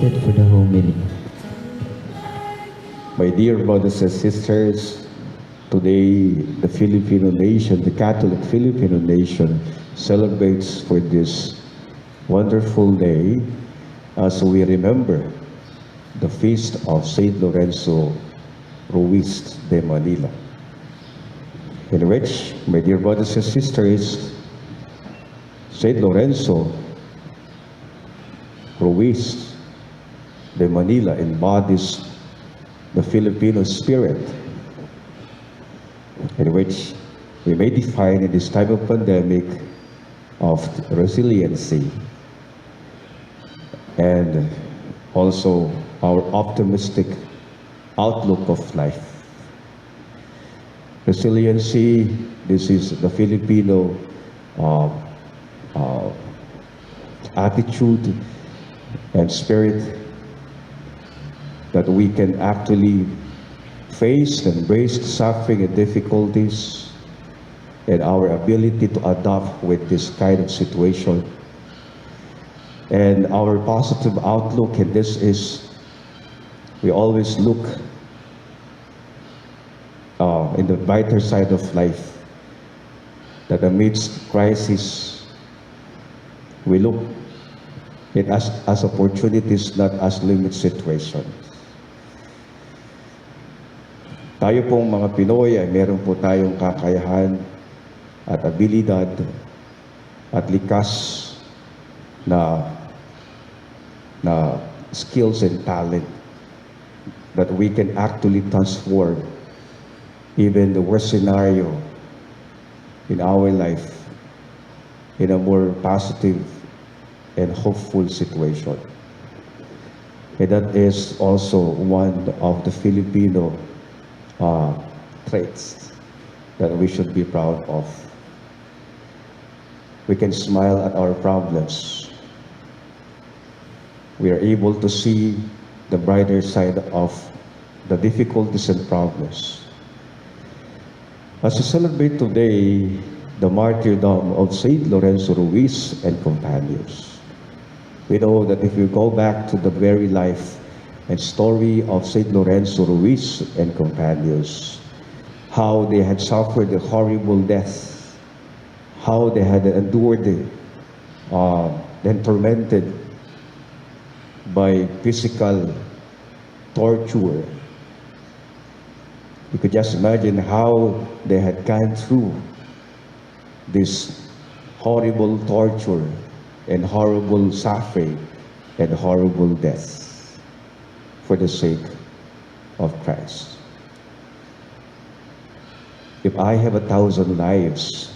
seated for the homily. My dear brothers and sisters, today the Filipino nation, the Catholic Filipino nation, celebrates for this wonderful day as we remember the feast of Saint Lorenzo Ruiz de Manila, in which, my dear brothers and sisters, Saint Lorenzo Ruiz de Manila embodies the Filipino spirit, in which we may define in this time of pandemic of resiliency and also our optimistic outlook of life. Resiliency, this is the Filipino attitude and spirit that we can actually face and embrace suffering and difficulties, and our ability to adapt with this kind of situation. And our positive outlook in this is we always look in the brighter side of life, that amidst crisis, we look it as opportunities, not as limit situations. Tayo pong mga Pinoy ay meron po tayong kakayahan at abilidad at likas na skills and talent that we can actually transform even the worst scenario in our life in a more positive and hopeful situation. And that is also one of the Filipino traits that we should be proud of. We can smile at our problems. We are able to see the brighter side of the difficulties and problems. As we celebrate today the martyrdom of Saint Lorenzo Ruiz and companions, we know that if we go back to the very life and story of Saint Lorenzo Ruiz and companions, how they had suffered a horrible death, how they had endured and tormented by physical torture. You could just imagine how they had gone through this horrible torture and horrible suffering and horrible death for the sake of Christ. If I have 1,000 lives,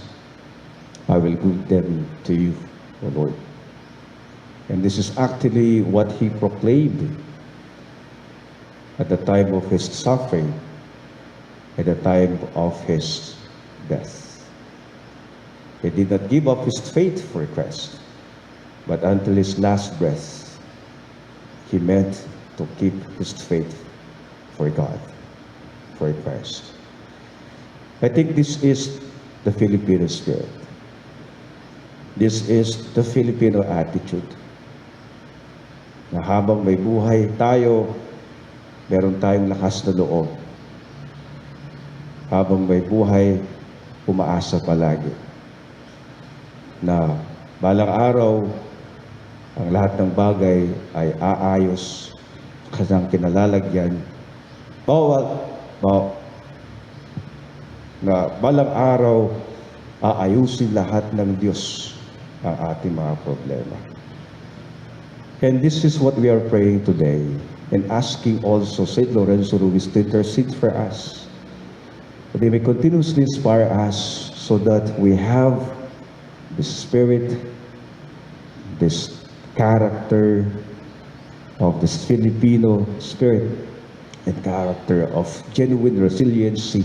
I will give them to you, O Lord. And this is actually what he proclaimed at the time of his suffering, at the time of his death. He did not give up his faith for Christ, but until his last breath, he meant to keep his faith for God, for Christ. I think this is the Filipino spirit. This is the Filipino attitude. Na habang may buhay tayo, meron tayong lakas na loob. Habang may buhay, umaasa palagi na balang araw, ang lahat ng bagay ay aayos kasang kinalalagyan. Na balang araw, aayusin lahat ng Diyos ang ating mga problema. And this is what we are praying today and asking also Saint Lorenzo Ruiz to intercede for us. That they may continuously inspire us so that we have the spirit, this character of this Filipino spirit and character of genuine resiliency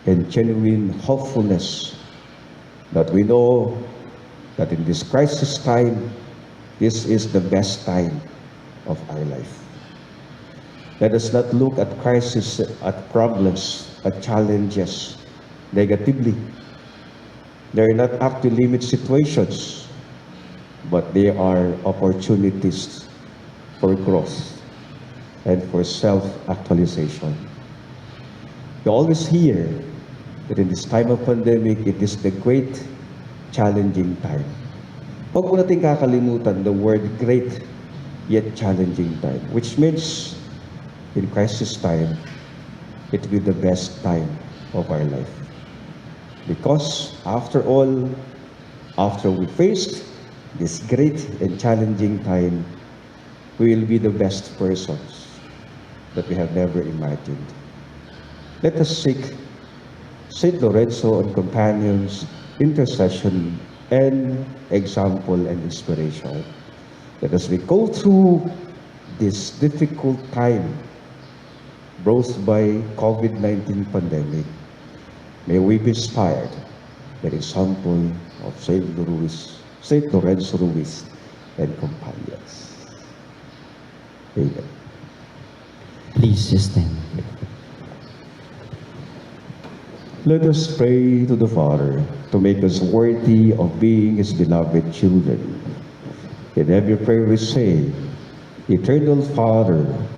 and genuine hopefulness, that we know that in this crisis time, this is the best time of our life. Let us not look at crisis, at problems, at challenges negatively. They are not actually limit situations, but they are opportunities for growth, and for self-actualization. We always hear that in this time of pandemic, it is the great challenging time. Huwag po natin kakalimutan the word great yet challenging time, which means in crisis time, it will be the best time of our life. Because after all, after we faced this great and challenging time, we will be the best persons that we have never imagined. Let us seek Saint Lorenzo and companions' intercession and example and inspiration. That as we go through this difficult time brought by COVID-19 pandemic, may we be inspired by the example of Saint Lorenzo Ruiz and companions. Amen. Please stand. Let us pray to the Father to make us worthy of being His beloved children. In every prayer we say, Eternal Father,